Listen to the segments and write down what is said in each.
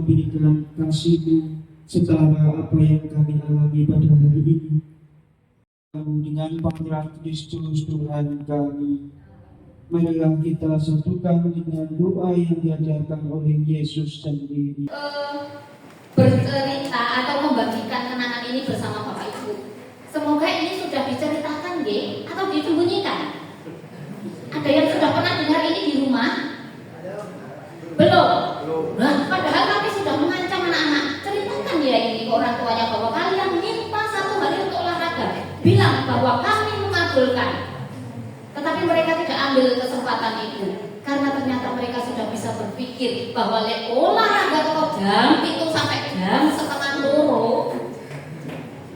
memberikan kasih-Mu setara apa yang kami alami pada hari ini. Dengan panggilan Kristus Tuhan kami, marilah kita satukan dengan doa yang diajarkan oleh Yesus sendiri. Bercerita atau membagikan kenangan ini bersama Bapak Ibu. Semoga ini sudah diceritakan atau disembunyikan. Ada yang sudah pernah dengar ini di rumah? Belum? Nah, padahal kami sudah mengancam anak-anak, ceritakan ini ke orang tuanya bahwa kalian minta satu hari untuk olahraga, bilang bahwa kami mengabulkan. Tetapi mereka tidak ambil kesempatan itu, karena ternyata mereka sudah bisa berpikir bahwa olahraga kok jam itu sampai jam setengah loro,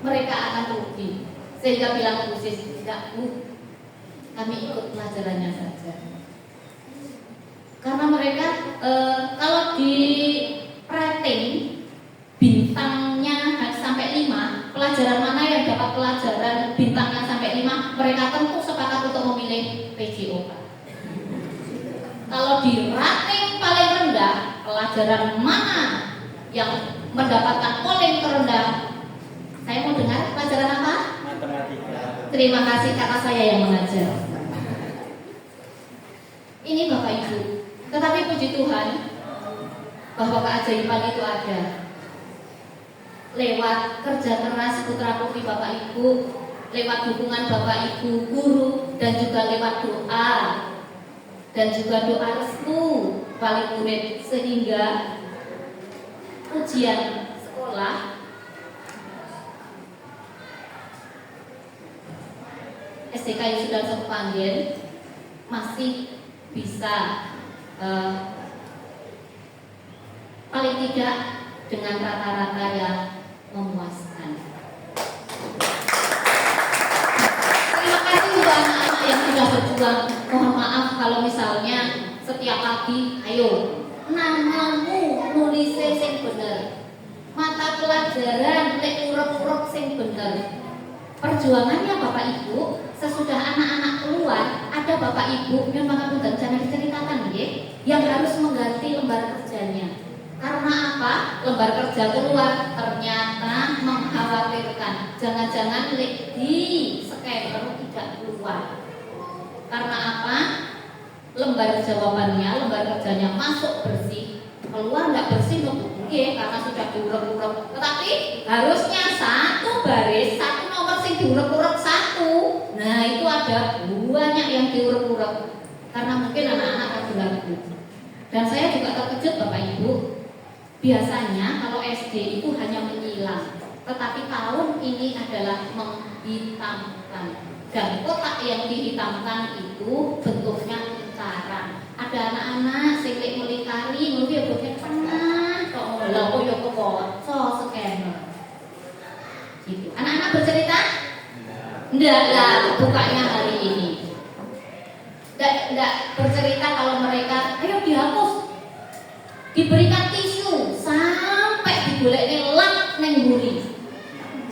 mereka akan rugi. Sehingga bilang khusus, tidak Bu, kami ikut pelajarannya saja. Karena mereka kalau di rating bintangnya sampai 5, pelajaran mana yang dapat pelajaran bintangnya sampai 5, mereka tentu sepakat untuk memilih PJOK. Kalau di rating paling rendah, pelajaran mana yang mendapatkan polling terendah? Saya mau dengar pelajaran apa? Matematika. Terima kasih karena saya yang mengajar. Ini Bapak Ibu. Tetapi puji Tuhan bahwa keajaiban itu ada. Lewat kerja keras putra putri Bapak Ibu, lewat dukungan Bapak Ibu guru, dan juga lewat doa dan juga doa restu wali murid, sehingga ujian sekolah SDK yang sudah terpanggil masih bisa paling tidak dengan rata-rata yang memuaskan. Terima kasih untuk anak-anak yang sudah berjuang. Mohon maaf kalau misalnya setiap pagi, ayo namamu nulisnya sing bener, mata pelajaran lek urep-urep sing bener. Perjuangannya Bapak Ibu, sesudah anak-anak keluar, ada Bapak Ibu yang mengapunten jangan diceritakan yang harus mengganti lembar kerjanya. Karena apa? Lembar kerja keluar ternyata mengkhawatirkan. Jangan-jangan di scanner tidak keluar. Karena apa? Lembar jawabannya, lembar kerjanya masuk bersih, keluar nggak bersih karena sudah diurep-urep. Tetapi harusnya satu baris, satu nomor sing diurep-urep satu. Nah itu ada banyak yang diurep-urep karena mungkin anak-anak ragu-ragu. Dan saya juga terkejut Bapak Ibu. Biasanya kalau SD itu hanya menyilang, tetapi tahun ini adalah menghitamkan. Dan kotak yang dihitamkan itu bentuknya lingkaran. Ada anak-anak sing melikari, mungkin bentuknya tengah, kok lha kok yo kepoco scanner. Gitu. Anak-anak bercerita? Enggak lah, bukanya hari ini. Enggak bercerita kalau mereka, ayo dihapus. Diberikan tisu sampai digolekne lap neng buri.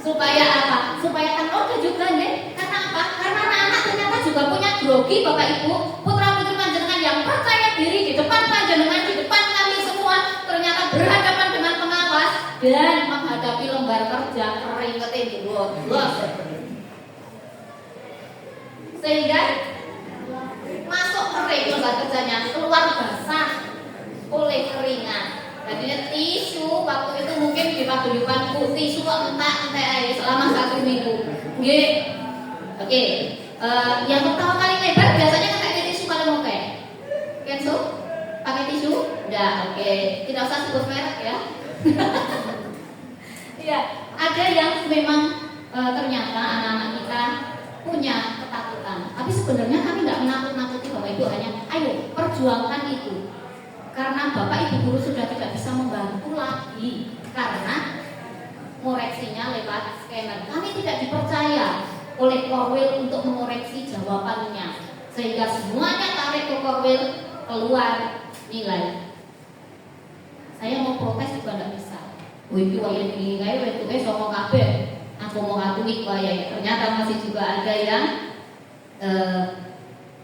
Supaya apa? Supaya kan juga nih. Karena apa? Karena anak-anak ternyata juga punya grogi Bapak Ibu, putra-putri panjenengan yang percaya diri di depan panjenengan, di depan kami semua, ternyata berhadapan dengan pengawas dan menghadapi lembar kerja keringetin bos. Sehingga masuk kering lembar kerjanya, keluar basah oleh keringat. Jadinya tisu waktu itu mungkin di paguyubanku tisu entek air selama 1 minggu. Oke. Yang pertama kali lebar biasanya kan pakai tisu paling oke. Kenzo? Pakai tisu? Udah, oke. Tidak usah sebut merek ya. Iya, ada yang memang ternyata anak-anak kita punya ketakutan. Tapi sebenarnya kami nggak menakut-nakuti Bapak Ibu, hanya ayo perjuangkan itu. Karena Bapak Ibu guru sudah tidak bisa membantu lagi karena koreksinya lewat scanner. Kami tidak dipercaya oleh Korwil untuk mengoreksi jawabannya, sehingga semuanya tarik ke Korwil, keluar nilai. Saya mau protes juga tidak bisa. Itu yang ini kayak itu sama kabeh. Aku mau ngakui bahaya. Ternyata masih juga ada yang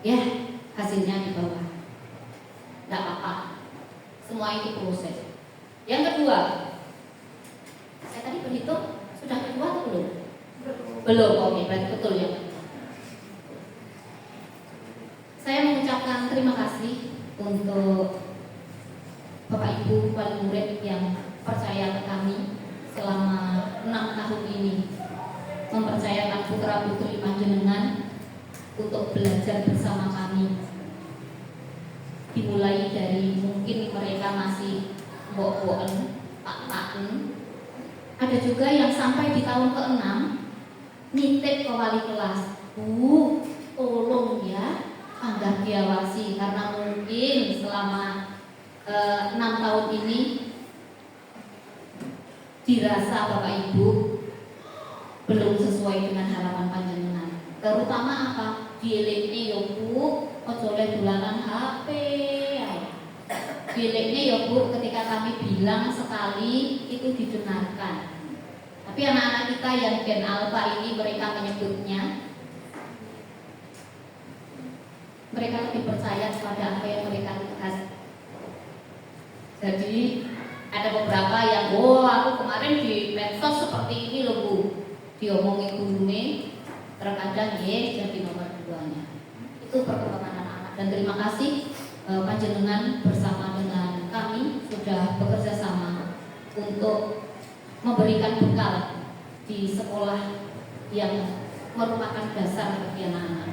ya hasilnya di bawah. Tidak apa-apa. Semua itu proses. Yang kedua, saya tadi berhitung sudah kedua atau belum? Belum, oke, berarti betul ya. Saya mengucapkan terima kasih untuk Bapak Ibu wali murid yang percaya ke kami selama 6 tahun ini, mempercayakan putra putri panjenengan untuk belajar bersama kami. Dimulai dari mungkin mereka masih mbok-mboken, pak-paken. Ada juga yang sampai di tahun ke-6 nitip ke wali kelas, Bu, tolong ya, Angga diawasi karena mungkin selama 6 tahun ini dirasa Bapak Ibu belum sesuai dengan harapan panjenengan. Terutama apa? Dielekne ya Bu, ojo oleh dolanan HP. Dielekne ya Bu, ketika kami bilang sekali itu didengarkan. Tapi anak-anak kita yang Gen Alpha ini mereka menyebutnya, mereka lebih percaya kepada apa yang mereka lihat. Jadi ada beberapa yang, oh aku kemarin di medsos seperti ini loh Bu, diomongin gurunya, terkadang ya jadi nomor 2-nya. Itu perkembangan anak-anak. Dan terima kasih panjenengan bersama dengan kami sudah bekerja sama untuk memberikan bekal di sekolah yang merupakan dasar bagi anak-anak.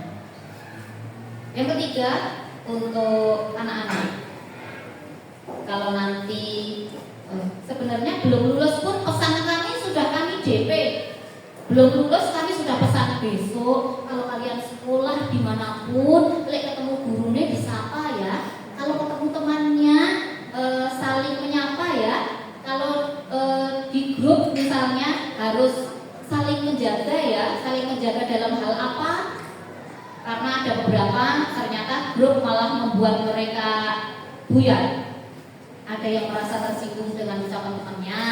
Yang ketiga, untuk anak-anak, kalau nanti sebenarnya belum lulus pun pesan kami sudah kami DP. Belum lulus kami sudah pesan besok. Kalau kalian sekolah dimanapun, lek ketemu gurunya disapa ya. Kalau ketemu temannya saling menyapa ya. Kalau di grup misalnya harus saling menjaga ya. Saling menjaga dalam hal apa? Karena ada beberapa ternyata grup malah membuat mereka buyar. Ada yang merasa tersinggung dengan ucapan temannya,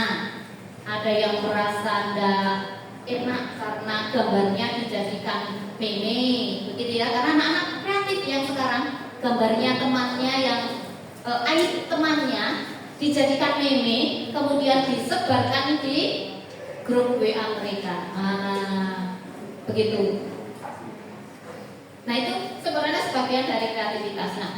ada yang merasa tidak enak karena gambarnya dijadikan meme, begitu ya. Karena anak-anak kreatif yang sekarang gambarnya temannya yang aib temannya dijadikan meme, kemudian disebarkan di grup WA mereka. Begitu. Nah itu sebenarnya sebagian dari kreativitas. Nah,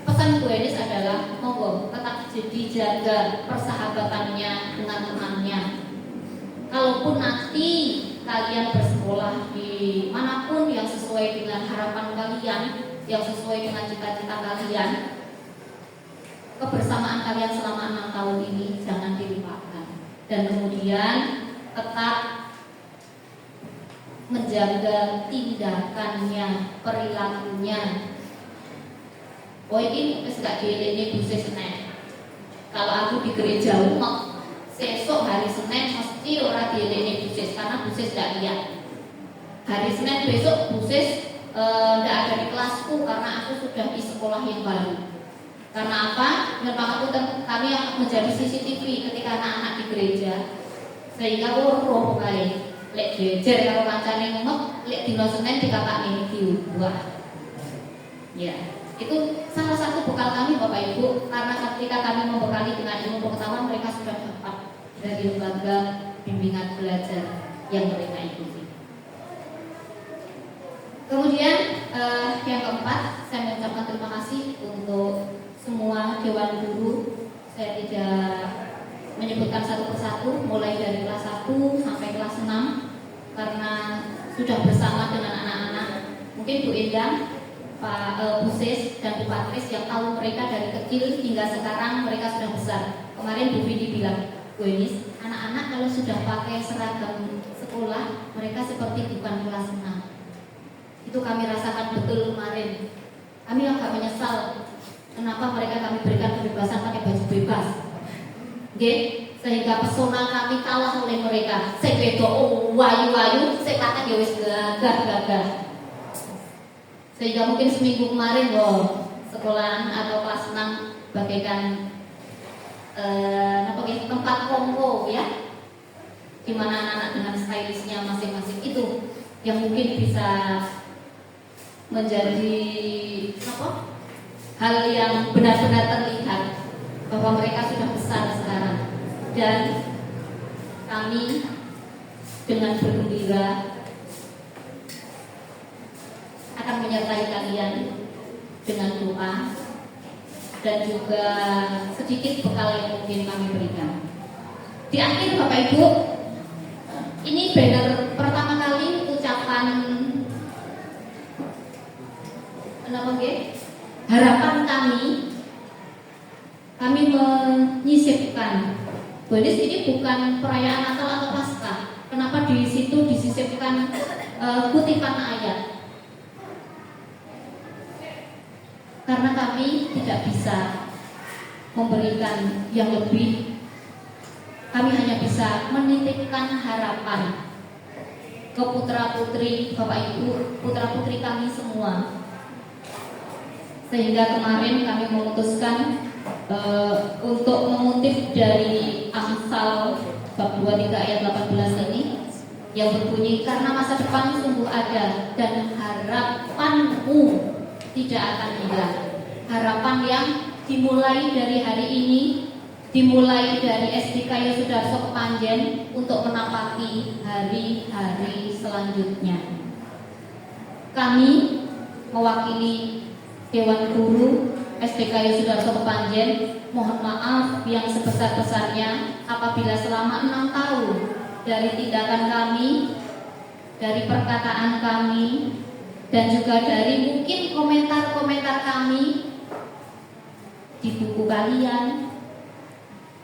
pesan Bu Enis adalah monggo tetap dijaga persahabatannya dengan temannya. Kalaupun nanti kalian bersekolah di manapun yang sesuai dengan harapan kalian, yang sesuai dengan cita-cita kalian, kebersamaan kalian selama 6 tahun ini jangan dilupakan. Dan kemudian tetap menjaga tindakannya, perilakunya. Oh ini wis gak dieleni busi Senin. Kalau aku di gereja umek, sesok hari Senin mesti ora dieleni busis karena busis gak lihat. Hari Senin besok busis gak ada di kelasku karena aku sudah di sekolah yang baru. Karena apa? Memang kami akan menjadi CCTV ketika anak-anak di gereja, sehingga roh kae lek jejer karo kancane umek, lek dina Senin dikakakne diubah. Ya. Itu salah satu bekal kami Bapak Ibu, karena ketika kami membekali dengan ilmu pengetahuan mereka sudah dapat dari lembaga bimbingan belajar yang mereka ikuti. Kemudian yang keempat, saya mengucapkan terima kasih untuk semua dewan guru. Saya tidak menyebutkan satu persatu, mulai dari kelas 1 sampai kelas 6, karena sudah bersama dengan anak-anak. Mungkin Bu Endang, Pak Busis dan Bu Patris yang tahu mereka dari kecil hingga sekarang mereka sudah besar. Kemarin Bu Vidi bilang, Bu Enis, anak-anak kalau sudah pakai seragam sekolah mereka seperti bukan kelas 6. Itu kami rasakan betul kemarin. Kami agak menyesal kenapa mereka kami berikan kebebasan pakai baju bebas. Sehingga pesona kami kalah oleh mereka. Sing wedok wayu-wayu, sing lanang ya wis gagah-gagah. Sehingga mungkin seminggu kemarin sekolahan atau kelas 6 bagaikan tempat kongko ya, di mana anak-anak dengan stylishnya masing-masing itu yang mungkin bisa menjadi hal yang benar-benar terlihat bahwa mereka sudah besar sekarang, dan kami dengan bergembira akan menyertai kalian dengan doa dan juga sedikit bekal yang mungkin kami berikan. Di akhir Bapak Ibu, ini banner pertama kali ucapan harapan kami menyisipkan. Bonus ini bukan perayaan Natal atau Paskah. Kenapa di situ disisipkan kutipan ayat? Karena kami tidak bisa memberikan yang lebih. Kami hanya bisa menitipkan harapan ke putra-putri Bapak Ibu, putra-putri kami semua. Sehingga kemarin kami memutuskan untuk mengutip dari Amsal bab 23 ayat 18 ini yang berbunyi, karena masa depan sungguh ada dan harapanmu tidak akan hilang. Harapan yang dimulai dari hari ini, dimulai dari SDK Yosudarso Kepanjen untuk menapaki hari-hari selanjutnya. Kami mewakili Dewan Guru SDK Yosudarso Kepanjen mohon maaf yang sebesar-besarnya apabila selama 6 tahun dari tindakan kami, dari perkataan kami, dan juga dari mungkin komentar-komentar kami di buku kalian,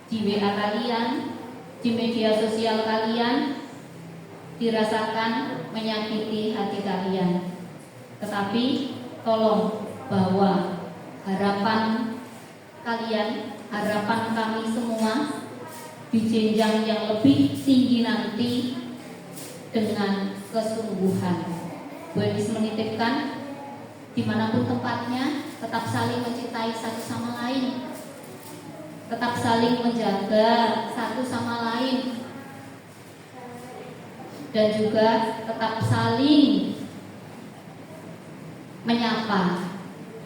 di WA kalian, di media sosial kalian dirasakan menyakiti hati kalian. Tetapi tolong bahwa harapan kalian, harapan kami semua di jenjang yang lebih tinggi nanti dengan kesungguhan. Bu Enis menitipkan dimanapun tempatnya tetap saling mencintai satu sama lain, tetap saling menjaga satu sama lain, dan juga tetap saling menyapa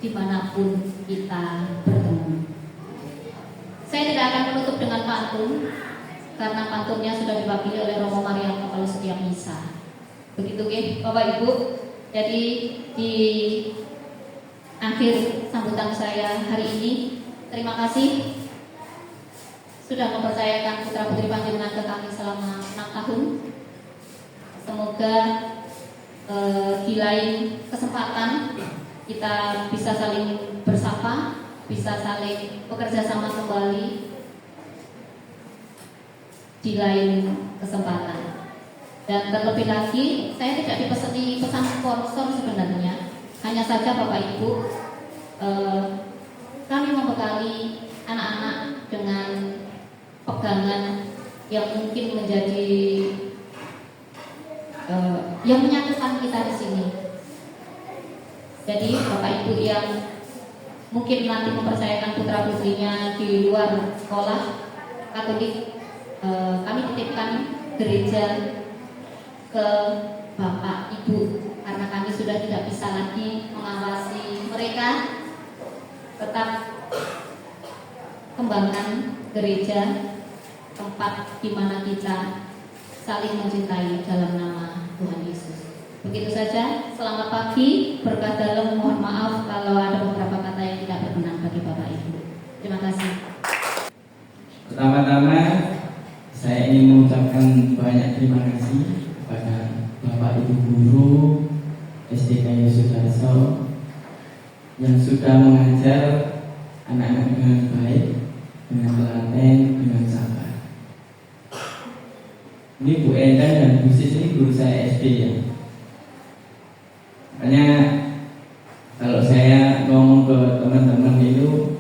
dimanapun kita bertemu. Saya tidak akan menutup dengan pantun karena pantunnya sudah diwakili oleh Romo Marianto kalau setiap misa. Begitu Bapak Ibu. Jadi di akhir sambutan saya hari ini, terima kasih sudah mempercayakan putra putri panjenengan ke kami selama 6 tahun. Semoga di lain kesempatan kita bisa saling bersapa, bisa saling bekerja sama kembali di lain kesempatan. Dan terlebih lagi, saya tidak dipeseni pesan sponsor sebenarnya. Hanya saja Bapak Ibu, kami membekali anak-anak dengan pegangan yang mungkin menjadi yang menyatukan kita di sini. Jadi Bapak Ibu yang mungkin nanti mempercayakan putra putrinya di luar sekolah Katolik, kami titipkan gereja ke Bapak Ibu karena kami sudah tidak bisa lagi mengawasi mereka. Tetap kembangkan gereja, tempat di mana kita saling mencintai dalam nama Tuhan Yesus. Begitu saja, selamat pagi, berkah dalam, mohon maaf kalau ada beberapa kata yang tidak berkenan bagi Bapak Ibu. Terima kasih. Pertama-tama saya ingin mengucapkan banyak terima kasih kepada Bapak Ibu Guru SDK Yosudarso yang sudah mengajar anak-anak dengan baik, dengan telaten, dengan sabar. Ini Bu Endang dan Bu Sis ini guru saya SD ya. Makanya kalau saya ngomong ke teman-teman itu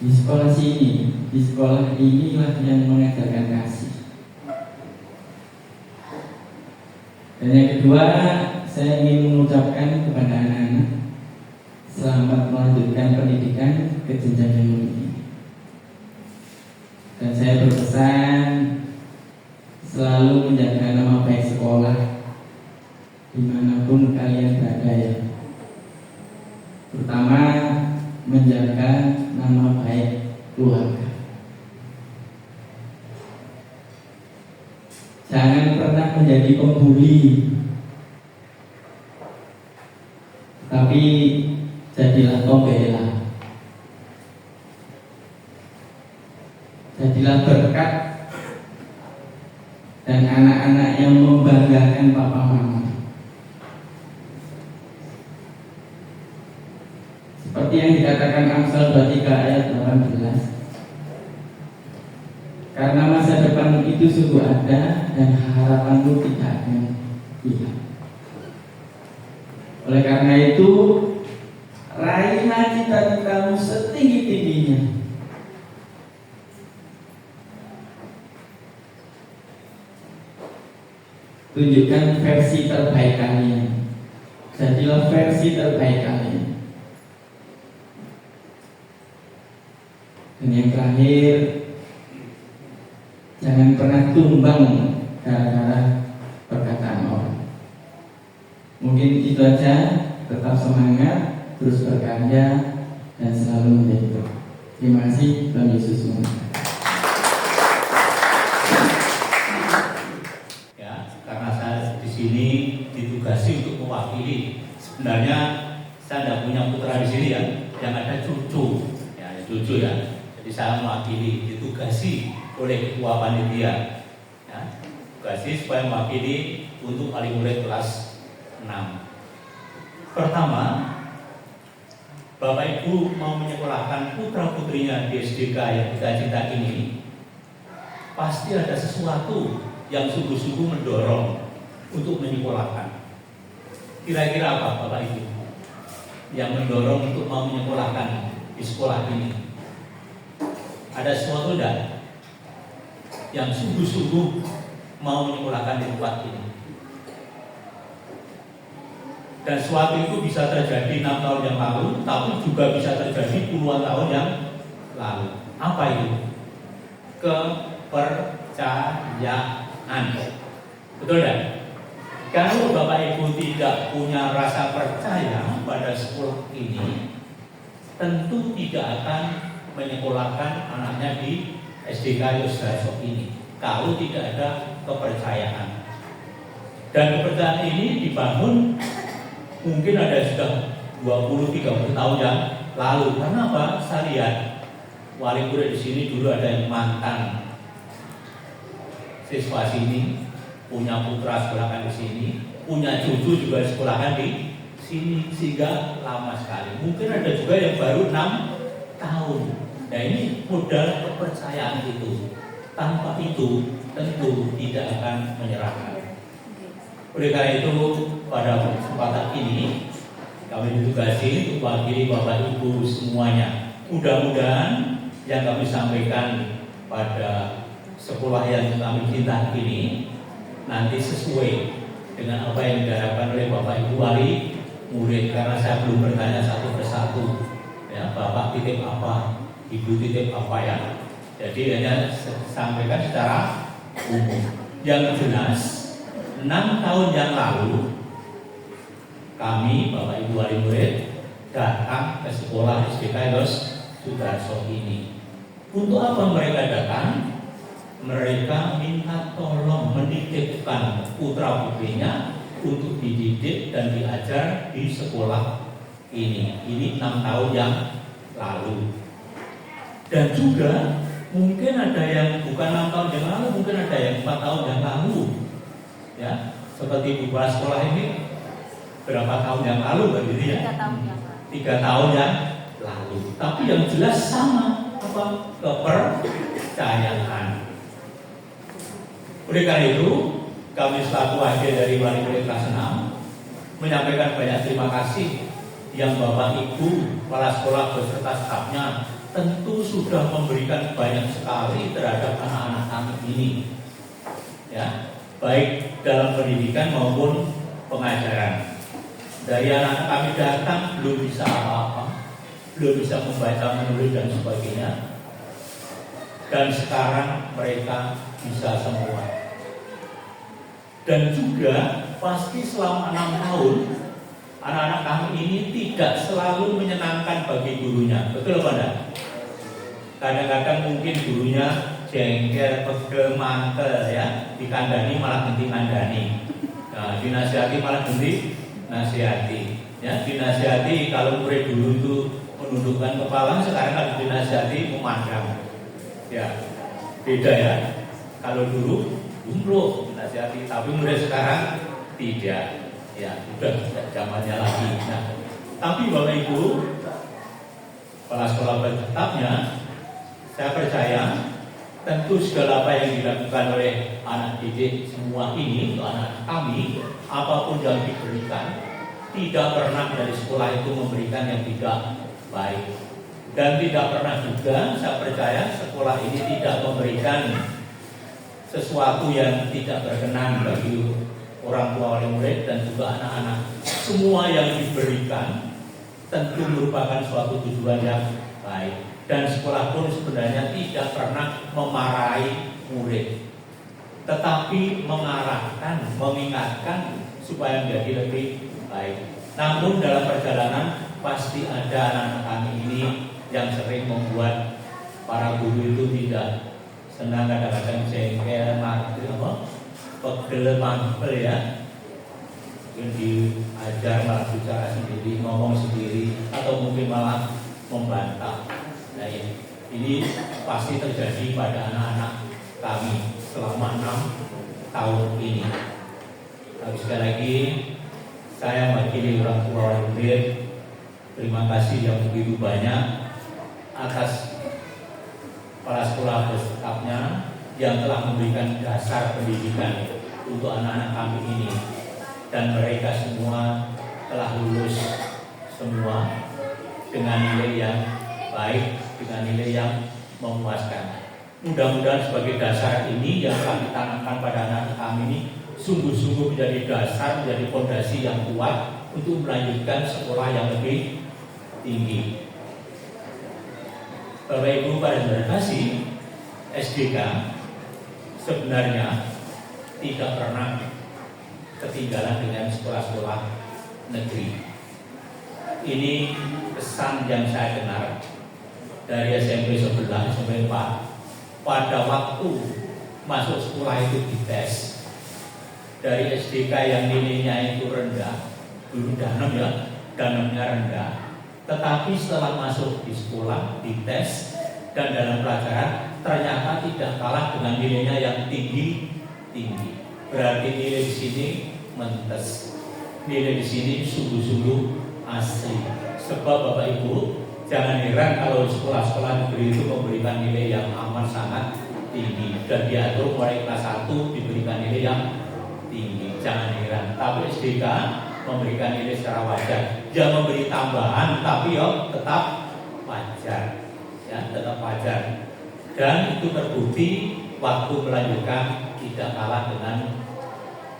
di sekolah sini, di sekolah inilah yang mengajarkan kasih. Dan yang kedua, saya ingin mengucapkan kepada anak-anak selamat melanjutkan pendidikan ke jenjang yang lebih tinggi. Dan saya berpesan selalu menjaga nama baik sekolah dimanapun kalian berada ya. Terutama menjaga nama baik keluarga. Jangan pernah menjadi pembuli, tapi jadilah pembela. Jadilah berkat dan anak-anak yang membanggakan papa mama. Seperti yang dikatakan Amsal 23 ayat 18. Karena masa depan itu sungguh ada dan harapanmu tidak akan hilang. Oleh karena itu, raihlah cita-citamu setinggi-tingginya. Tunjukkan versi terbaik kalian. Jadilah versi terbaik kalian. Dan yang terakhir, jangan pernah tumbang gara-gara perkataan orang. Mungkin itu aja. Tetap semangat, terus berkarya, dan selalu menjadi berkat. Terima kasih, Tuhan Yesus memberkati. Karena saya di sini ditugasi untuk mewakili. Sebenarnya saya tidak punya putra di sini ya, yang ada cucu, ya. Jadi saya mewakili, ditugasi oleh ketua panitia, ya. Tugasi supaya mewakili untuk wali murid kelas 6. Pertama, Bapak Ibu mau menyekolahkan putra putrinya di SDK yang kita cinta ini, pasti ada sesuatu yang sungguh-sungguh mendorong untuk menyekolahkan. Kira-kira apa Bapak Ibu yang mendorong untuk mau menyekolahkan di sekolah ini? Ada sesuatu enggak yang sungguh-sungguh mau menyekolahkan di tempat ini? Dan suatu itu bisa terjadi 6 tahun yang lalu, tapi juga bisa terjadi puluhan tahun yang lalu. Apa itu? Kepercayaan. Betul tidak? Kalau Bapak Ibu tidak punya rasa percaya pada sekolah ini, tentu tidak akan menyekolahkan anaknya di SDK Yosdarso ini. Kalau tidak ada kepercayaan. Dan kepercayaan ini dibangun mungkin ada sudah 20-30 tahun yang lalu. Karena apa? Saya lihat wali murid di sini dulu ada yang mantan siswa sini, punya putra sekolahkan di sini, punya cucu juga sekolahkan di sini, sehingga lama sekali. Mungkin ada juga yang baru 6 tahun. Nah ini modal kepercayaan itu. Tanpa itu tentu tidak akan menyerahkan. Oleh karena itu pada kesempatan ini kami ditugasi untuk mewakili Bapak Ibu semuanya. Mudah-mudahan yang kami sampaikan pada sekolah yang kami cinta ini nanti sesuai dengan apa yang diharapkan oleh Bapak Ibu wali murid. Karena saya belum bertanya satu persatu, ya, Bapak titip apa, Ibu titip apa ya. Jadi hanya sampaikan secara umum. Yang jelas 6 tahun yang lalu kami Bapak Ibu wali murid datang ke sekolah SDK Yosdarso ini. Untuk apa mereka datang? Mereka minta tolong menitipkan putra putrinya untuk dididik dan diajar di sekolah ini. Ini 6 tahun yang lalu. Dan juga mungkin ada yang bukan 6 tahun yang lalu, mungkin ada yang 4 tahun yang lalu. Ya, seperti di sekolah ini berapa tahun yang lalu berdiri ya? 3 tahun yang lalu. 3 tahun yang lalu. Tapi yang jelas sama apa? Kepercayaan. Oleh karena itu, kami selaku wakil dari wali murid kelas 6 menyampaikan banyak terima kasih yang Bapak Ibu kepala sekolah beserta stafnya tentu sudah memberikan banyak sekali terhadap anak-anak kami ini. Ya, baik dalam pendidikan maupun pengajaran. Dari anak-anak kami datang belum bisa apa-apa, belum bisa membaca, menulis dan sebagainya. Dan sekarang mereka bisa semua. Dan juga pasti selama 6 tahun anak-anak kami ini tidak selalu menyenangkan bagi gurunya. Betul apa enggak? Kadang-kadang mungkin gurunya jengkel, pegel, mantel ya, dikandani malah ganti ngandani. Nah, dinasihati malah ganti nasihati. Ya, dinasihati kalau murid dulu itu menundukkan kepala, sekarang kalau dinasihati memandang. Ya, beda ya. Kalau dulu gumbruk dinasihati, tapi murid sekarang tidak. Ya, sudah zamannya lagi. Nah, tapi Bapak Ibu, kepala sekolah bertetapnya, saya percaya tentu segala apa yang dilakukan oleh anak didik semua ini, untuk anak kami, apapun yang diberikan, tidak pernah dari sekolah itu memberikan yang tidak baik. Dan tidak pernah juga, saya percaya, sekolah ini tidak memberikan sesuatu yang tidak berkenan bagi orang tua oleh murid dan juga anak-anak. Semua yang diberikan tentu merupakan suatu tujuan yang baik. Dan sekolah pun sebenarnya tidak pernah memarahi murid, tetapi mengarahkan, mengingatkan supaya menjadi lebih baik. Namun dalam perjalanan pasti ada anak-anak kami ini yang sering membuat para guru itu tidak senang, kadang-kadang jengkel, pegel, mantel ya. Mungkin diajar malah bicara sendiri, ngomong sendiri, atau mungkin malah membantah. Nah, ini pasti terjadi pada anak-anak kami selama 6 tahun ini. Tapi sekali lagi, saya mewakili orang tua murid, terima kasih yang begitu banyak atas kepala sekolah bersikapnya yang telah memberikan dasar pendidikan untuk anak-anak kami ini. Dan mereka semua telah lulus semua dengan nilai yang baik, dengan nilai yang memuaskan. Mudah-mudahan sebagai dasar ini yang telah ditanamkan pada anak-anak kami ini sungguh-sungguh menjadi dasar, menjadi fondasi yang kuat untuk melanjutkan sekolah yang lebih tinggi. Bapak Ibu pada kasih, SDK sebenarnya tidak pernah ketinggalan dengan sekolah-sekolah negeri. Ini pesan yang saya dengar dari SMP 11, SMP 4. Pada waktu masuk sekolah itu dites. Dari SDK yang nilainya itu rendah, dulu danem ya, danemnya rendah. Tetapi setelah masuk di sekolah, dites dan dalam pelajaran ternyata tidak kalah dengan nilainya yang tinggi. Berarti nilai di sini mentes. Nilai di sini sungguh-sungguh asli. Sebab Bapak Ibu, jangan heran kalau sekolah-sekolah negeri itu memberikan nilai yang amat sangat tinggi dan diatur mulai kelas 1 diberikan nilai yang tinggi. Jangan heran. Tapi SDK memberikan nilai secara wajar. Dia memberi tambahan, tapi tetap wajar. Ya, tetap wajar. Dan itu terbukti waktu melanjutkan tidak kalah dengan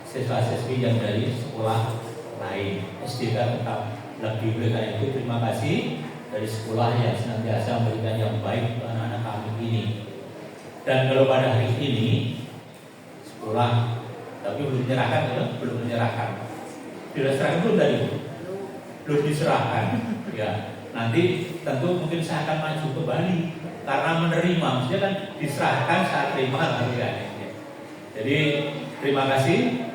siswa-siswi yang dari sekolah lain. SDK tetap lebih baik. Itu terima kasih dari sekolah yang senantiasa memberikan yang baik untuk anak-anak kami ini. Dan kalau pada hari ini sekolah tapi belum menyerahkan, belum menyerahkan. Diserahkan belum tadi? Belum diserahkan. Ya, nanti tentu mungkin saya akan maju kembali karena menerima, maksudnya kan diserahkan saat terima ya. Jadi terima kasih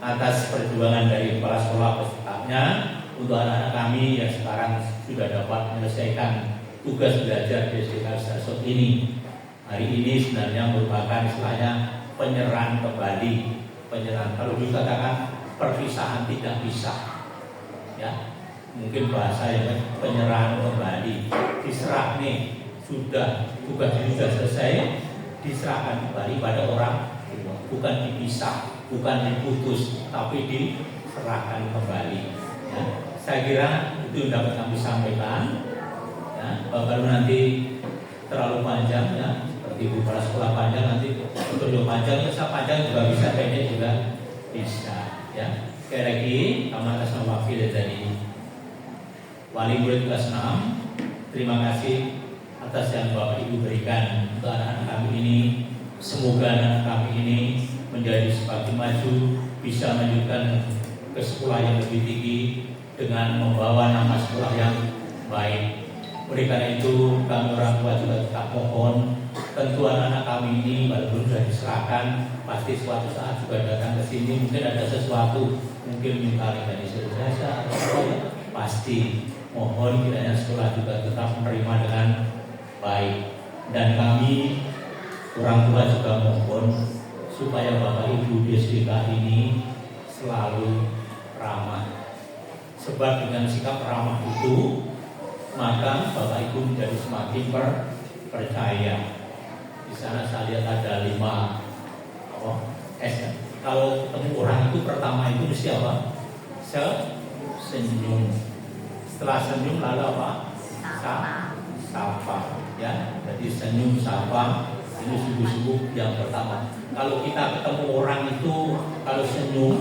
atas perjuangan dari kepala sekolah pesertanya untuk anak-anak kami yang sekarang sudah dapat menyelesaikan tugas belajar di SDK Starsop ini. Hari ini sebenarnya merupakan istilahnya penyerahan kembali. Penyerahan, kalau dikatakan perpisahan tidak bisa, ya mungkin bahasa yang penyerahan kembali, diserah nih sudah tugas sudah selesai, diserahkan kembali pada orang tua, bukan dipisah, bukan diputus, tapi diserahkan kembali. Ya, saya kira itu yang dapat kami sampaikan. Ya, kalau nanti terlalu panjang ya. Ibu kepala sekolah panjang nanti untuk yang panjang ya saya panjang juga bisa, pendek juga bisa ya. Sekali lagi kami atas nama wakil dari wali murid kelas 6 terima kasih atas yang Bapak Ibu berikan untuk anak-anak kami ini. Semoga anak kami ini menjadi semakin maju, bisa melanjutkan ke sekolah yang lebih tinggi dengan membawa nama sekolah yang baik. Oleh karena itu kami orang tua juga tetap mohon, tentu anak-anak kami ini walaupun sudah diserahkan, pasti suatu saat juga datang ke sini, mungkin ada sesuatu, mungkin minta dari suruh jasa atau apa ya, pasti mohon kiranya sekolah juga tetap menerima dengan baik. Dan kami orang tua juga mohon supaya Bapak Ibu di SDK ini selalu ramah. Sebab dengan sikap ramah itu, maka Bapak Ibu menjadi semakin percaya. Di sana saya lihat ada 5 S. Kalau ketemu orang itu pertama itu mesti apa? Senyum. Setelah senyum lalu apa? Sapa. Ya, jadi senyum, sapa. Ini sungguh-sungguh yang pertama. Kalau kita ketemu orang itu, kalau senyum,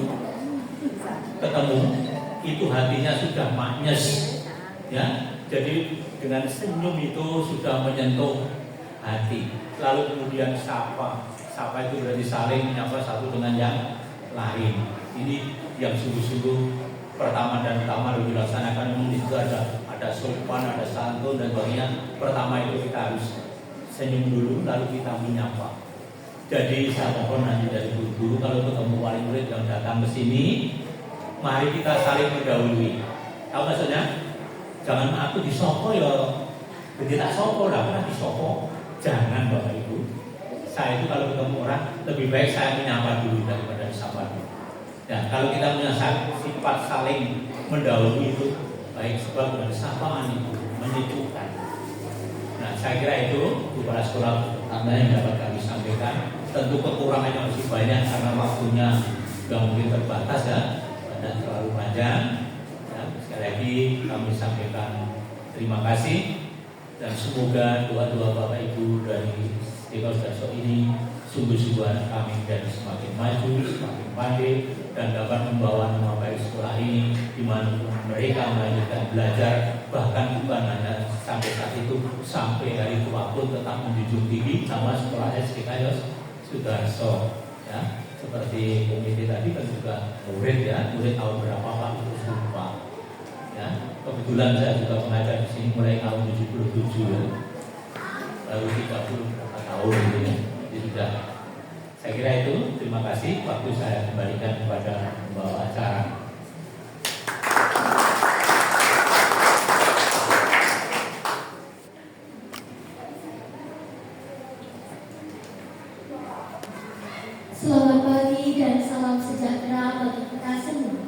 ketemu itu hatinya sudah maknyes, ya. Jadi dengan senyum itu sudah menyentuh hati. Lalu kemudian sapa itu berarti saling menyapa satu dengan yang lain. Ini yang sungguh-sungguh pertama dan utama harus dilaksanakan. Itu ada sopan, ada santun dan sebagainya. Pertama itu kita harus senyum dulu, lalu kita menyapa. Jadi saya mohon nanti dari guru kalau ketemu wali murid yang datang ke sini, mari kita saling mendahului. Tahu maksudnya? Jangan aku disopo ya, jadi tak sopo lah, pernah disopo. Jangan Bapak Ibu. Saya itu kalau ketemu orang lebih baik saya menyapa dulu daripada disapa dulu. Ya, kalau kita punya sifat saling mendahului itu baik, sebab dengan sapaan itu menyatukan. Nah, saya kira itu kepala sekolah Anda yang dapat kami sampaikan. Tentu kekurangannya masih banyak karena waktunya juga mungkin terbatas ya, dan terlalu panjang. Ya, sekali lagi kami sampaikan terima kasih dan semoga doa-doa Bapak Ibu dari Sekolah Darso ini sungguh-sungguh kami menjadi semakin maju, semakin pandai dan dapat membawa nama baik sekolah ini di mana mereka melanjutkan belajar, bahkan bukan hanya sampai saat itu, sampai hari tua pun tetap menjunjung tinggi nama sekolah SDK Sudarso. Ya, seperti komite tadi kan juga murid ya, murid tahun berapa Pak itu lupa. Ya, kebetulan saya juga mengajar di sini mulai tahun 77 ya, baru 30 berapa tahun gitu ya. Jadi sudah. Saya kira itu, terima kasih. Waktu saya kembalikan kepada pembawa acara. Selamat pagi dan salam sejahtera bagi kita semua.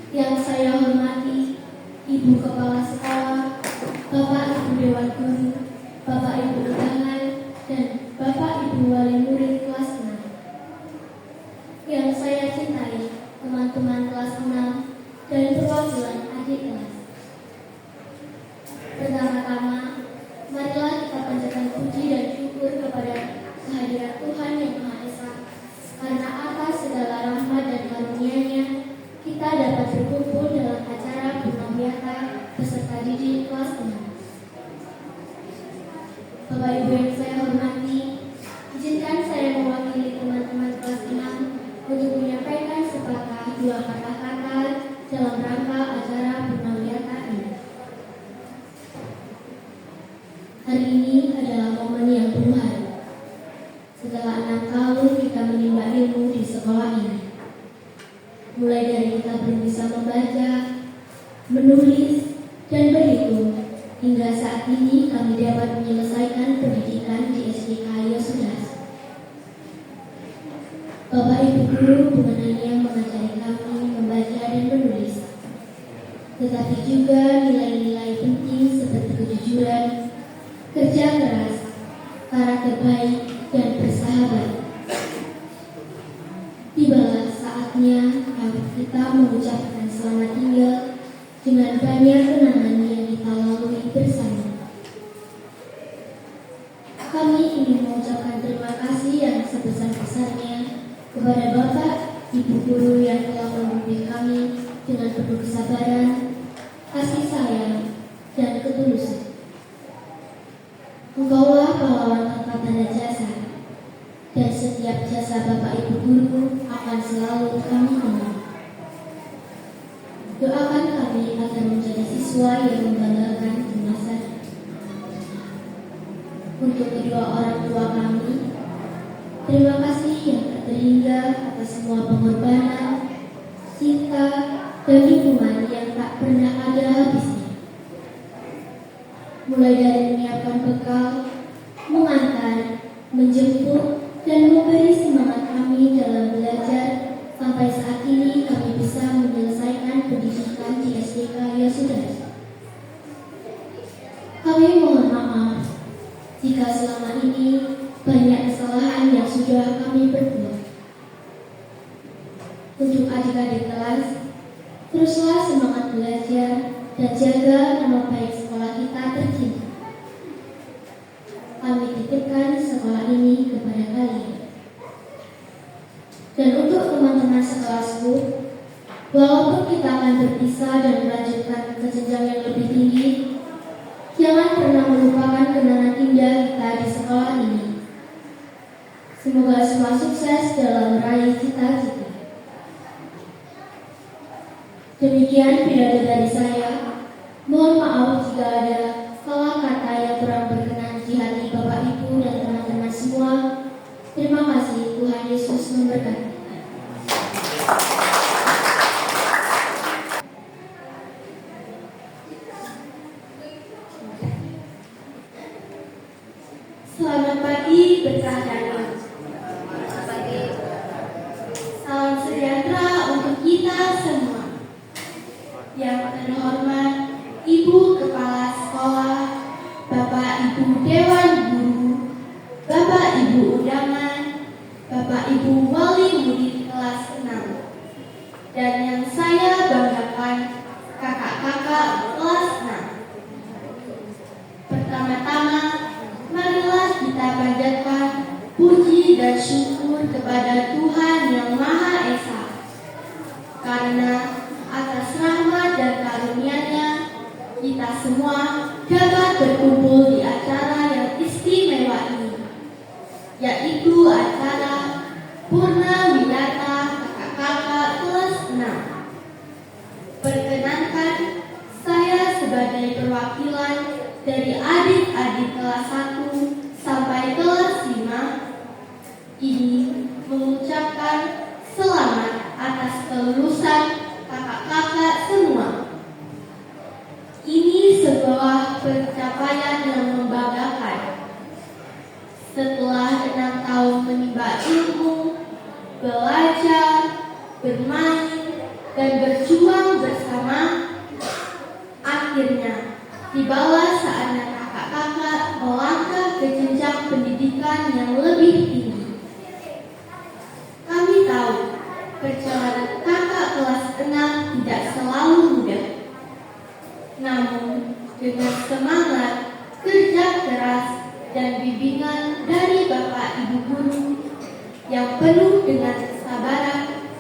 Yang saya hormati Ibu Kepala Sekolah, Bapak Ibu Dewan Guru, Bapak Ibu Undangan, dan Bapak Ibu Wali Murid kelas 6. Yang saya cintai teman-teman kelas 6 dan perwakilan adik kelas. Pertama-tama, marilah kita panjatkan puji dan syukur kepada kehadiran Tuhan yang Maha Esa, karena atas segala rahmat dan karunia-Nya kita dapat berkumpul dalam acara Purnawiyata beserta didik kelas 6. Bapak Ibu yang saya hormati, izinkan saya mewakili teman-teman kelas 6 untuk menyampaikan sepatah dua kata-kata dalam rangka acara Purnawiyata ini. Hari ini adalah momen yang berharga. Setelah 6 tahun kita menimba ilmu di sekolah ini, mulai dari kita belum bisa membaca, menulis, dan berhitung, hingga saat ini kami dapat menyelesaikan pendidikan di SDK Yosudas. Bapak Ibu guru bukan hanya mengajari kami membaca dan menulis, tetapi juga nilai-nilai penting seperti kejujuran, kerja keras, karakter baik, dan bersahabat. Tibalah saatnya kita mengucapkan selamat tinggal dengan banyak kenangan yang kita lalui bersama. Kami ingin mengucapkan terima kasih yang sebesar-besarnya kepada Bapak Ibu guru yang telah membimbing kami dengan penuh kesabaran, kasih sayang, dan ketulusan. Engkaulah pahlawan tanpa tanda jasa, dan setiap jasa Bapak Ibu guru akan selalu kami kenang. Doakan kami agar menjadi siswa yang membanggakan di masa depan. Untuk kedua orang tua kami, terima kasih yang tak terhingga atas semua pengorbanan, cinta, dan dukungan yang tak pernah ada habisnya. Mulai dari menyiapkan bekal, mengantar, menjemput, dan memberi semangat kami dalam belajar, sampai saat ini kami bisa menyelesaikan pendidikan di SDK Yosudarso. Kami mohon maaf jika selama ini banyak kesalahan yang sudah kami perbuat. Untuk adik-adik kelas, teruslah semangat belajar dan jaga nama baik sekolah kita tercinta. Kami titipkan sekolah ini kepada kalian. Dan untuk teman-teman sekelasku, walaupun kita akan berpisah dan melanjutkan ke jenjang yang lebih tinggi, jangan pernah melupakan kenangan indah kita di sekolah ini. Semoga semua sukses dalam meraih cita-cita. Demikian pidato dari saya. Mohon maaf jika ada salah kata yang kurang berkenan di hati Bapak Ibu dan teman-teman semua. Terima kasih. Tuhan Yesus memberkati. Selamat pagi, berkah dan salam sejahtera untuk kita semua. Yang terhormat Ibu Kepala Sekolah, Bapak Ibu Dewan Guru, Bapak Ibu Undangan, Bapak Ibu Wali Murid kelas 6, dan yang saya banggakan kakak-kakak kelas 6. Pertama-tama, marilah kita panjatkan puji dan syukur kepada Tuhan Yang Maha Esa, karena atas rahmat dan karunia-Nya kita semua dapat berkumpul di acara yang istimewa ini, yaitu acara Purna Widata kakak-kakak kelas 6. Perkenankan saya sebagai perwakilan dari adik-adik kelas 1 sampai kelas 5 ini mengucapkan selamat atas kelulusan kakak-kakak semua. Ini sebuah pencapaian yang membanggakan. Setelah 6 tahun menimba ilmu, belajar, bermain, dan berjuang bersama, akhirnya tibalah saatnya kakak-kakak melangkah ke jenjang pendidikan yang lebih tinggi. Kami tahu perjalanan kakak kelas 6 tidak selalu mudah. Namun, dengan semangat, kerja keras, dan bimbingan dari Bapak Ibu Guru yang penuh dengan kesabaran,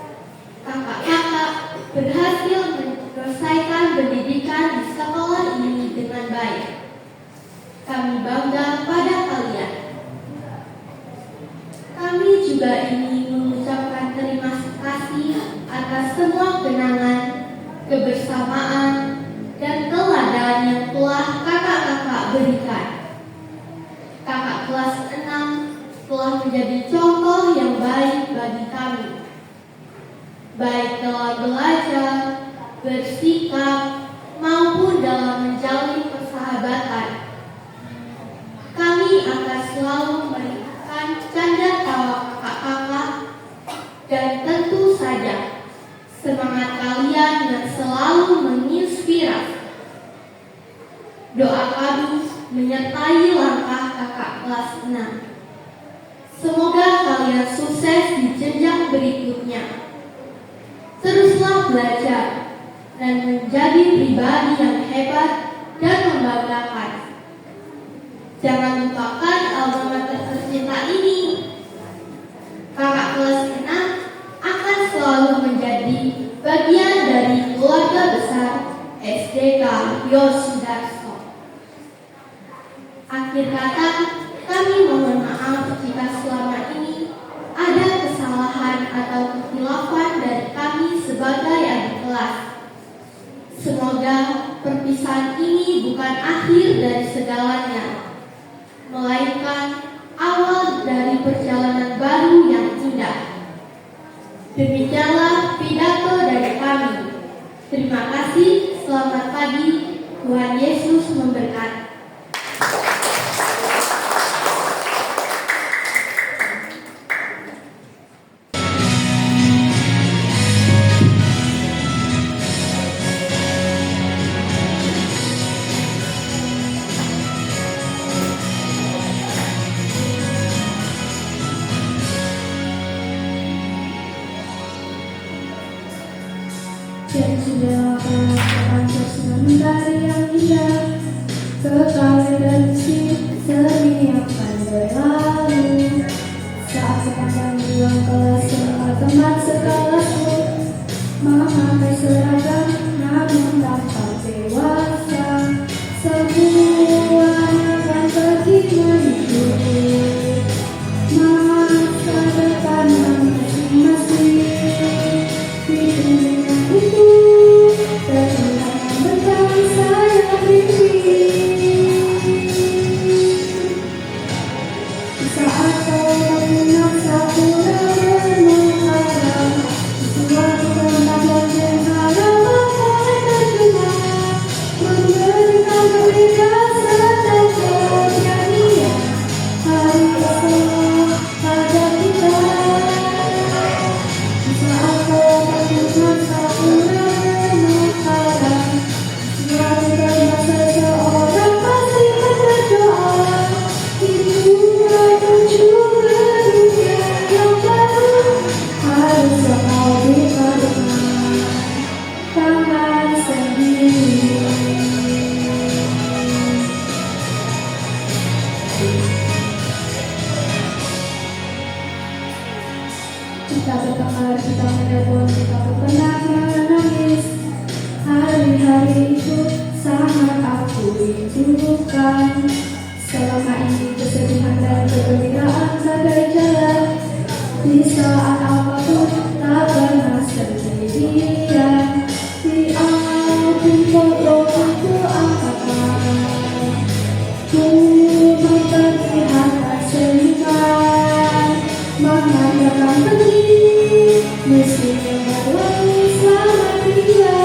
kakak-kakak berhasil menyelesaikan pendidikan di sekolah ini dengan baik. Kami bangga pada kalian. Kami juga ingin mengucapkan terima kasih atas semua kenangan, kebersamaan, dan teladan yang telah kakak-kakak berikan. Kakak kelas 6 telah menjadi contoh yang baik bagi kami, baik dalam belajar, bersikap, maupun dalam menjalin persahabatan. Kami akan selalu memberikan canda tawa kakak-kakak, dan tentu saja semangat kalian yang selalu menginspirasi. Doa kami menyertai langkah kakak kelas 6. Semoga kalian sukses di jenjang berikutnya. Teruslah belajar dan menjadi pribadi yang hebat dan membanggakan. Jangan lupakan alma mater tercinta ini. Kakak kelas 6 akan selalu menjadi bagian dari keluarga besar SDK Yosudarso. Akhir kata, kami mohon maaf jika selama ini ada kesalahan atau kehilafan dari kami sebagai adik kelas. Semoga perpisahan ini bukan akhir dari segalanya, melainkan awal dari perjalanan baru yang indah. Demikianlah pidato dari kami. Terima kasih, selamat pagi, Tuhan Yesus memberkati. Dan sudah melakukan sebentar yang indah, kekal dan seni yang pandai lalu. Saat sepanjang bulan kelas semua teman sekelasku memakai seragam namun tampak dewasa. Semuanya akan pergi mengikuti masa depan masing-masing. Itu tentang berbangsa yang rindu. Saat kau mengenal satu bermekaran, suatu tentang yang harapan terjemah, memberikan berbeda serta keberanian. Hari esok pada kita. Saat kau mengenal satu bermekaran, suatu tentang seseorang pasti berdoa. Itu menuju ke dunia yang baru, harus kau berpegang tangan sendiri. Kita bertengkar, kita menelepon, kita pernah menangis. Hari-hari itu sangat aku rindukan. Selama ini kesedihan dan kegembiraan bagai jalan. Di saat apapun tak pernah sendirian. Di album foto ku angkat, ku memperlihatkan senyuman, mengatakan pergi meski yang berlalu selama dia.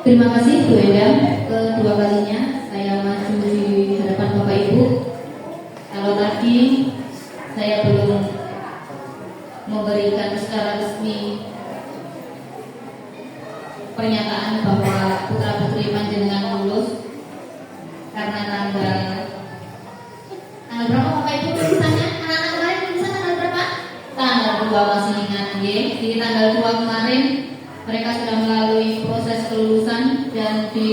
Terima kasih Bu Endang, kedua kalinya saya maju di hadapan Bapak Ibu. Kalau tadi saya belum memberikan secara resmi pernyataan bahwa putra putri panjenengan lulus karena tanggal berapa Bapak Ibu lulusannya? Anak-anak kemarin lulusan tanggal berapa? Tanggal 2 masih ingat ya. Jadi tanggal 2 kemarin mereka sudah melalui proses kelulusan dan di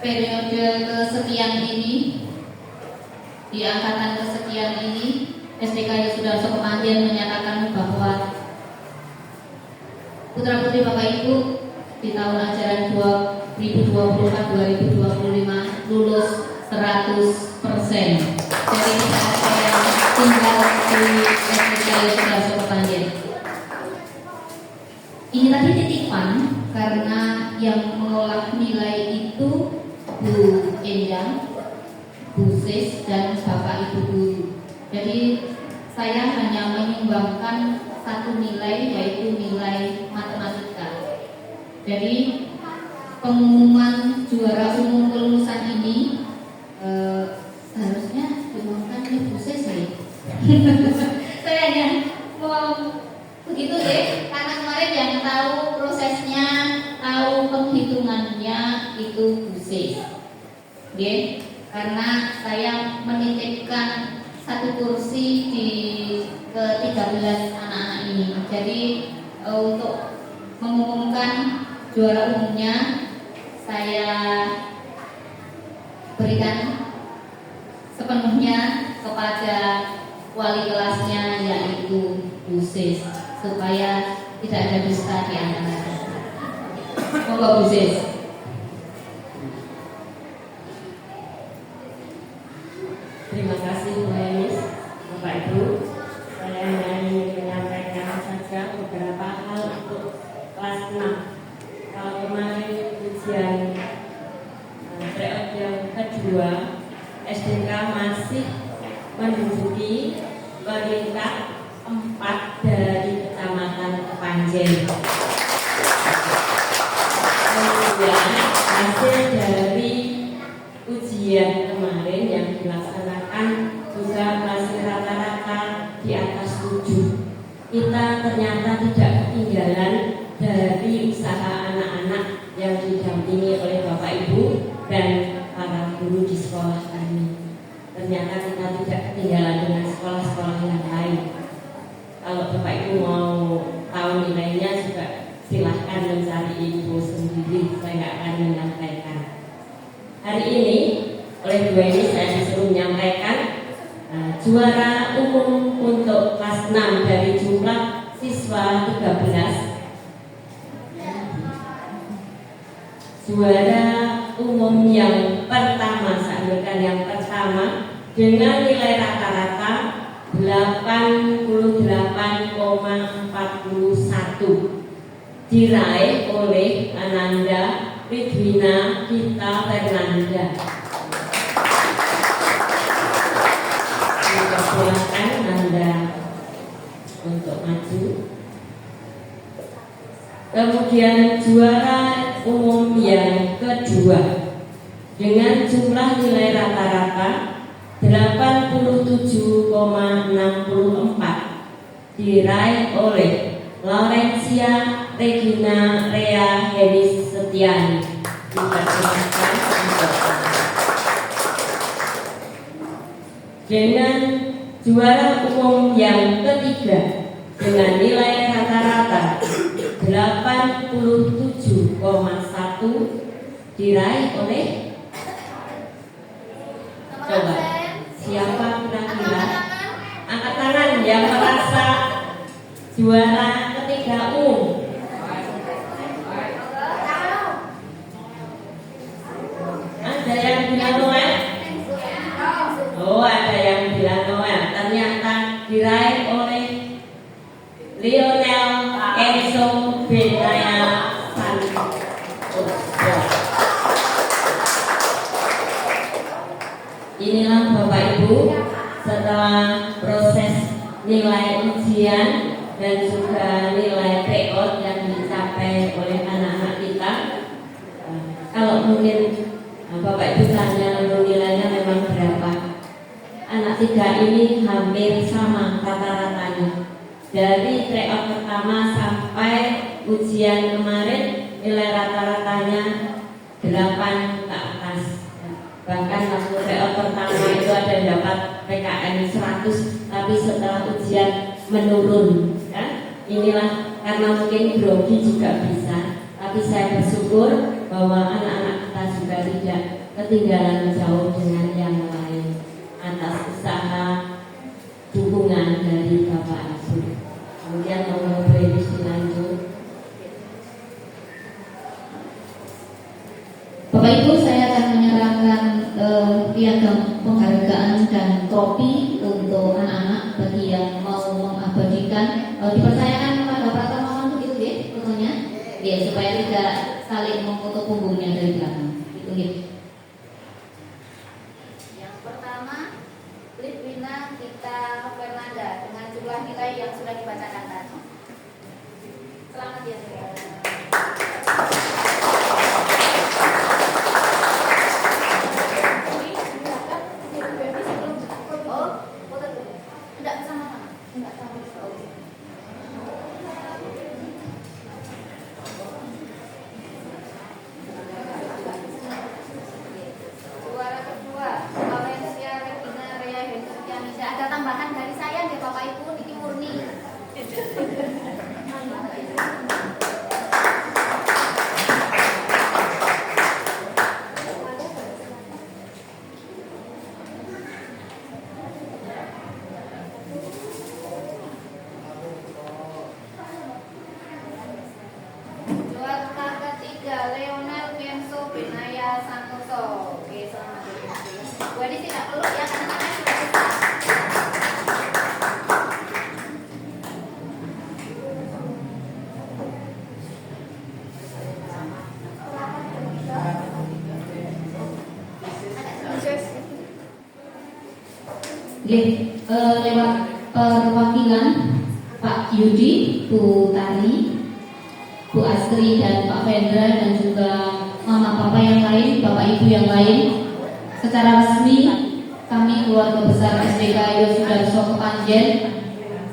periode kesekian ini, di angkatan kesekian ini, SDKY sudah sekepanjang menyatakan bahwa putra putri Bapak Ibu di tahun ajaran 2024-2025 lulus 100%. Jadi tidak ada yang tinggal di SDKY sudah sekepanjang. Ini tadi titipan karena yang mengolah nilai itu Bu Endang, Bu Sis, dan Bapak Ibu Guru. Jadi saya hanya menyumbangkan satu nilai, yaitu nilai matematika. Jadi pengumuman juara umum kelulusan ini seharusnya diumumkan oleh Bu Sis ya. Saya hanya mau begitu deh, karena kemarin yang tahu prosesnya, tahu penghitungannya itu Bu Sis. Oke, karena saya menitipkan satu kursi di ke-13 anak-anak ini. Jadi untuk mengumumkan juara umumnya saya berikan sepenuhnya kepada wali kelasnya, yaitu Bu Sis, supaya tidak ada dusta di antara kita. Monggo Bu Sis. Terima kasih Bu Elis, Bapak Ibu. Saya hanya ingin menyampaikan saja beberapa hal untuk kelas 6. Kalau kemarin ujian periode yang kedua, SDK masih menduduki peringkat 4 dari Kecamatan Kepanjen. Kemudian hasil dari ujian kemarin yang dilaksanakan juga masih rata-rata di atas 7. Kita ternyata tidak ketinggalan dari usaha anak-anak yang didampingi oleh Bapak Ibu dan para guru di sekolah kami. Ternyata kita tidak ketinggalan dengan sekolah-sekolah yang lain. Kalau Bapak Ibu mau tahu nilainya juga silahkan mencari info sendiri, saya akan menyampaikan. Hari ini oleh Bu ini saya disuruh menyampaikan juara umum untuk kelas 6 dari jumlah siswa 13. Juara umum yang pertama, saya ambilkan yang pertama dengan nilai rata-rata 88,41 diraih oleh Ananda Ridwina Gita Fernanda. Silakan Anda untuk maju. Kemudian juara umum yang kedua dengan jumlah nilai rata-rata 87,64 diraih oleh Laurencia Regina Rea Henis Setiani. Dipersilakan untuk dengan juara umum yang ketiga dengan nilai rata-rata 87,1 diraih oleh, coba siapa kira-kira? Angkat tangan yang merasa juara ketiga umum. Ada yang bilang Noel? Oh, ada yang bilang Noel. Ternyata diraih oleh Lionel Enzo Benaya Santos. Inilah Bapak Ibu, setelah proses nilai ujian dan juga nilai tryout yang dicapai oleh anak-anak kita. Kalau mungkin Bapak Ibu tanya nilainya memang berapa, anak 3 ini hampir sama rata-ratanya. Dari tryout pertama sampai ujian kemarin nilai rata-ratanya 8 ke atas. Bahkan waktu tryout pertama itu ada yang dapat PKN 100, tapi setelah ujian menurun. Ya? Inilah karena mungkin grogi juga bisa, tapi saya bersyukur bahwa anak-anak kita juga tidak ketinggalan jauh dengan yang lain atas usaha dukungan dari Bapak Ibu. Kemudian mau dilanjut. Bapak Ibu, saya akan menyerahkan piagam penghargaan dan topi untuk anak-anak bagi yang mau mengabadikan. Dipercayakan kepada Pratama begitu ya, fotonya, ya, supaya tidak saling memfoto punggungnya dari belakang. Itu ya. Yang pertama, Litwina Gita Fernanda dengan jumlah nilai yang sudah dibacakan tadi. Selamat ya, saudara. Santoso. Oke, selamat bergabung. Bu Edi tidak perlu ya karena tangannya sudah besar. Lewat perwakilan Pak Yudi, Bu Tari, Bu Astri dan Pak Vendra dan juga mama papa yang lain, bapak ibu yang lain, secara resmi kami keluarga besar SDK Yosudarso Kepanjen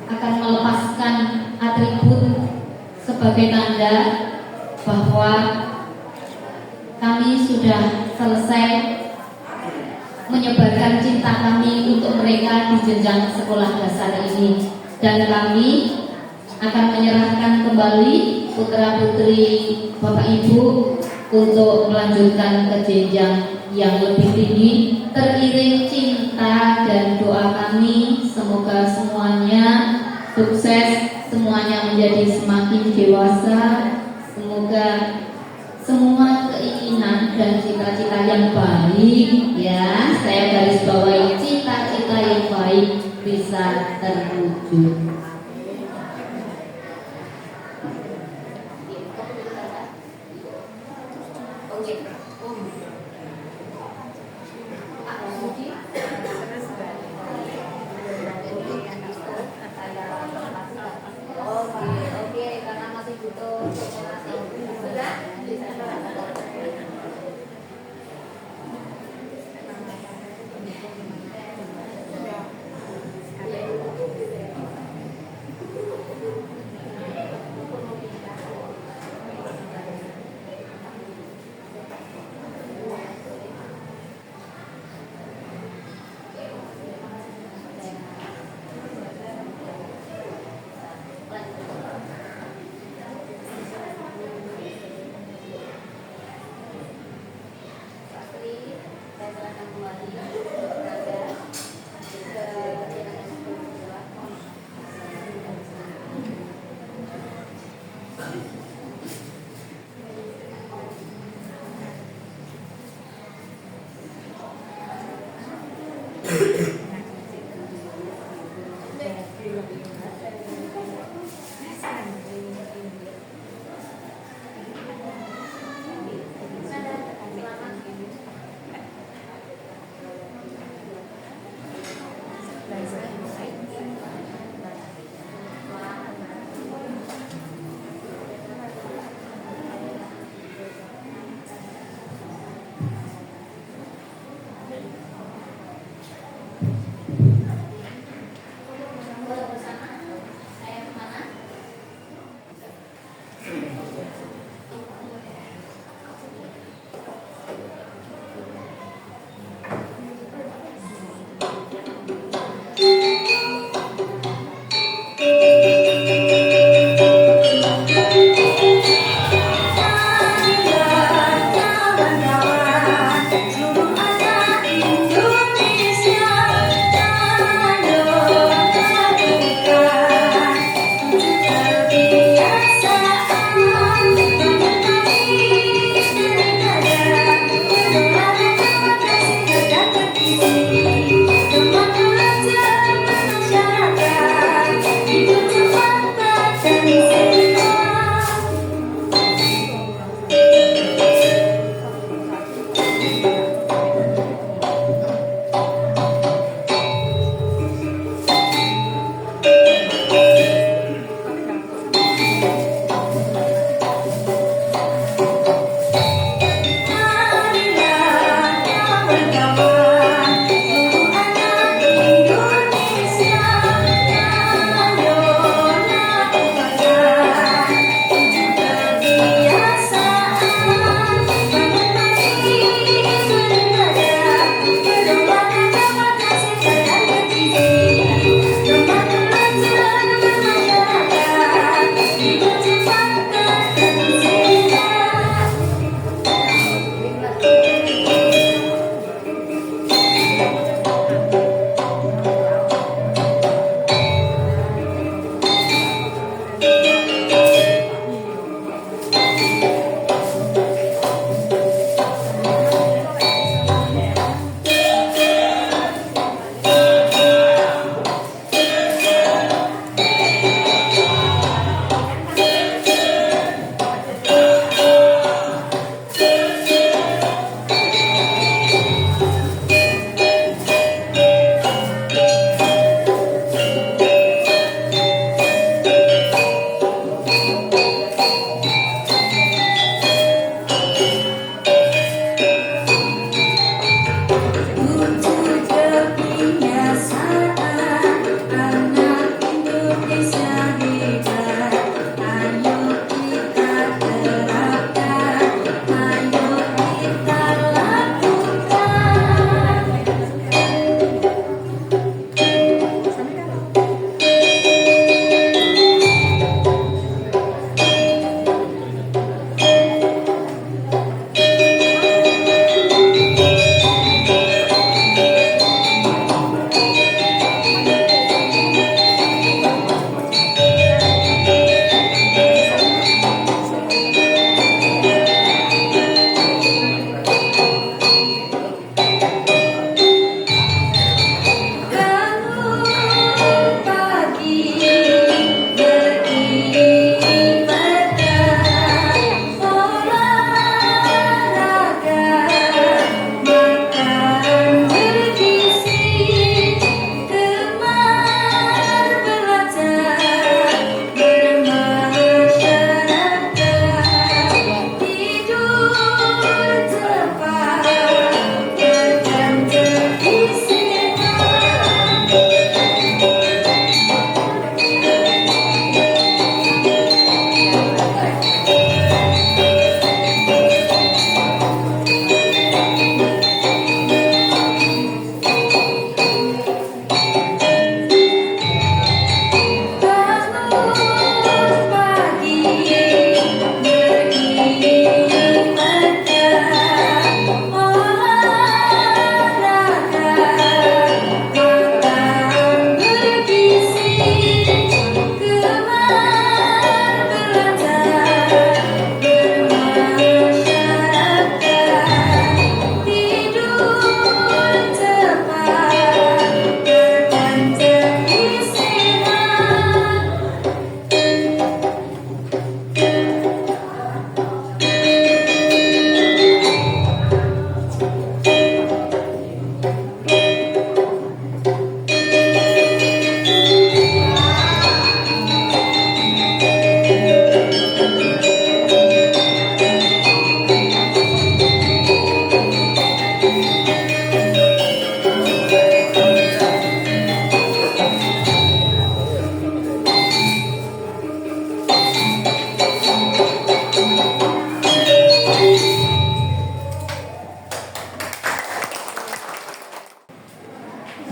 akan melepaskan atribut sebagai tanda bahwa kami sudah selesai menyebarkan cinta kami untuk mereka di jenjang sekolah dasar ini, dan kami akan menyerahkan kembali putra-putri Bapak Ibu untuk melanjutkan ke jenjang yang lebih tinggi, teriring cinta dan doa kami semoga semuanya sukses, semuanya menjadi semakin dewasa, semoga semua keinginan dan cita-cita yang baik, ya saya garis bawahi, cita-cita yang baik bisa terwujud. Oke, karena masih butuh sudah.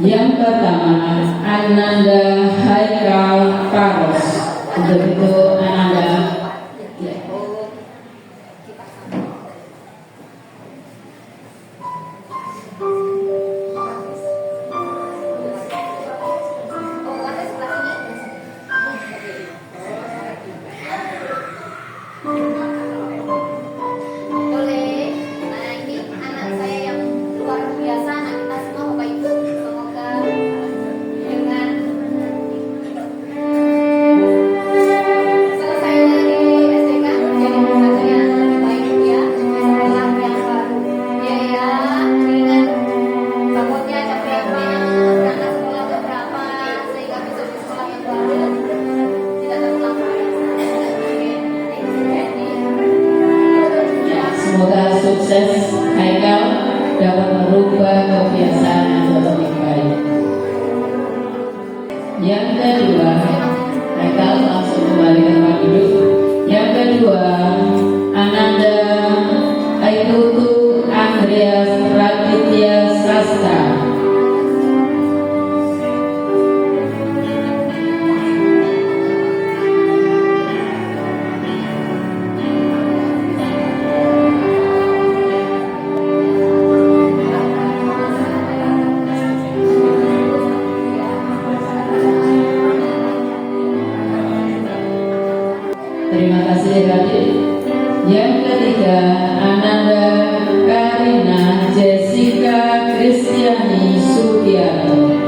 Yang pertama, Ananda Haikal Paros. Untuk itu Ananda. Boleh. Nah, ini anak saya yang luar biasa, anak kita semua Bapak Ibu. Semoga dengan selesai dari SDK menjadi pribadi yang lebih baik ya, sekolah yang baru. Ya ya, dengan takutnya capeknya karena sekolah beberapa sehingga besok di sekolah yang baru tidak terulang lagi. Semoga sukses Haikal dapat merubah kebiasaan yang lebih baik. Yang kedua, Haikal langsung kembali ke tempat duduk. Yang kedua, Ananda Aikutu Andreas Raditya Sastra. Terima kasih adik. Yang ketiga, Ananda Karina Jessica Kristiani Sugiarto.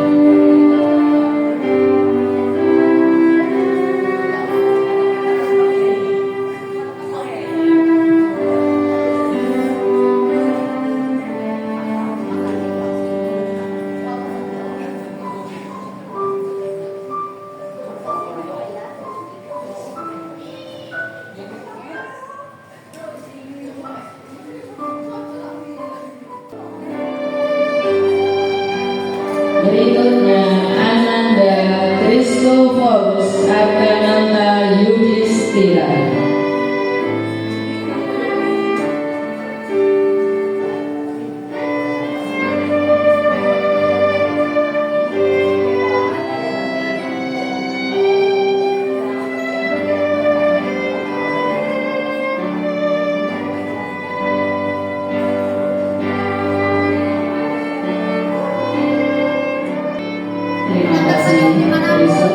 Berikutnya Ananda Kristoforus Agananda Yudhistira. Terima kasih Kristo.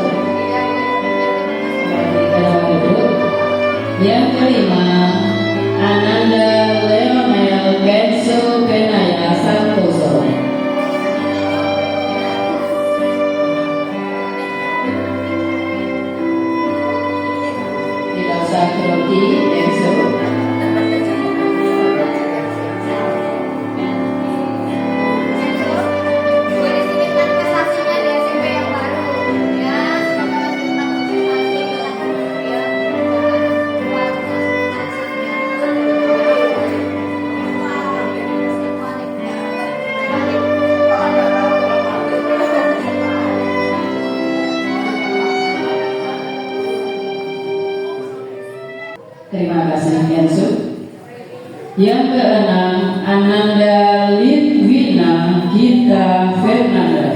Yang kelima, Ananda Leonel Kenzo Benaya Santoso. Tidak usah grogi, Kenzo. Boleh dikirimkan prestasinya di SMP yang baru ya, semoga kita motivasi ya. Terima kasih Kenzo. Yang keenam, Ananda Litwina Gita Fernanda.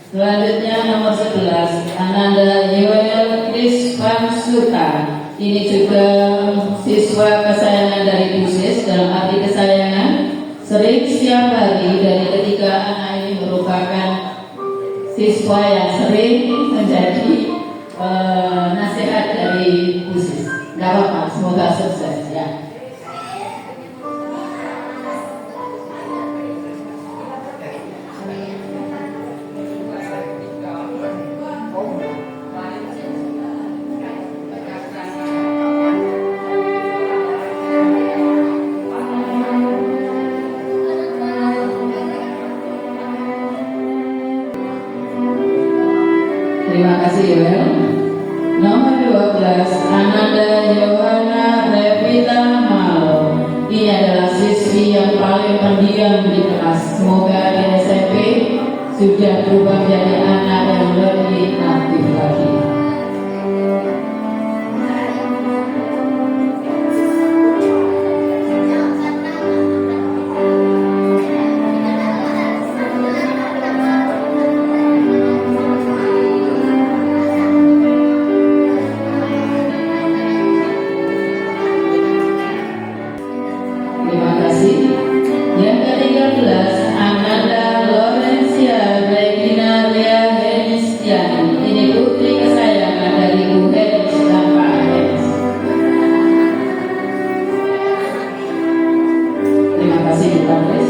Selanjutnya nomor 11 Ananda Yoel Krispansuta. Ini juga siswa kesayangan dari Busis. Dalam arti kesayangan, sering setiap hari dari ketiga anak ini merupakan siswa yang sering menjadi nasihat dari Busis. Gak apa-apa, semoga sukses ya. Terima kasih Yoel. Nomor 12 Ananda Yohana Revita Malo. Ini adalah siswi yang paling pendiam di kelas. Semoga di SMP sudah berubah menjadi anak yang lebih aktif lagi. Terima kasih. Yang ke-13 Ananda Lorencia Regina Lea Henistiani. Ini putri kesayangan dari Bu Henis dan Pak Henis. Terima kasih Bu Henis.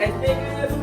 acting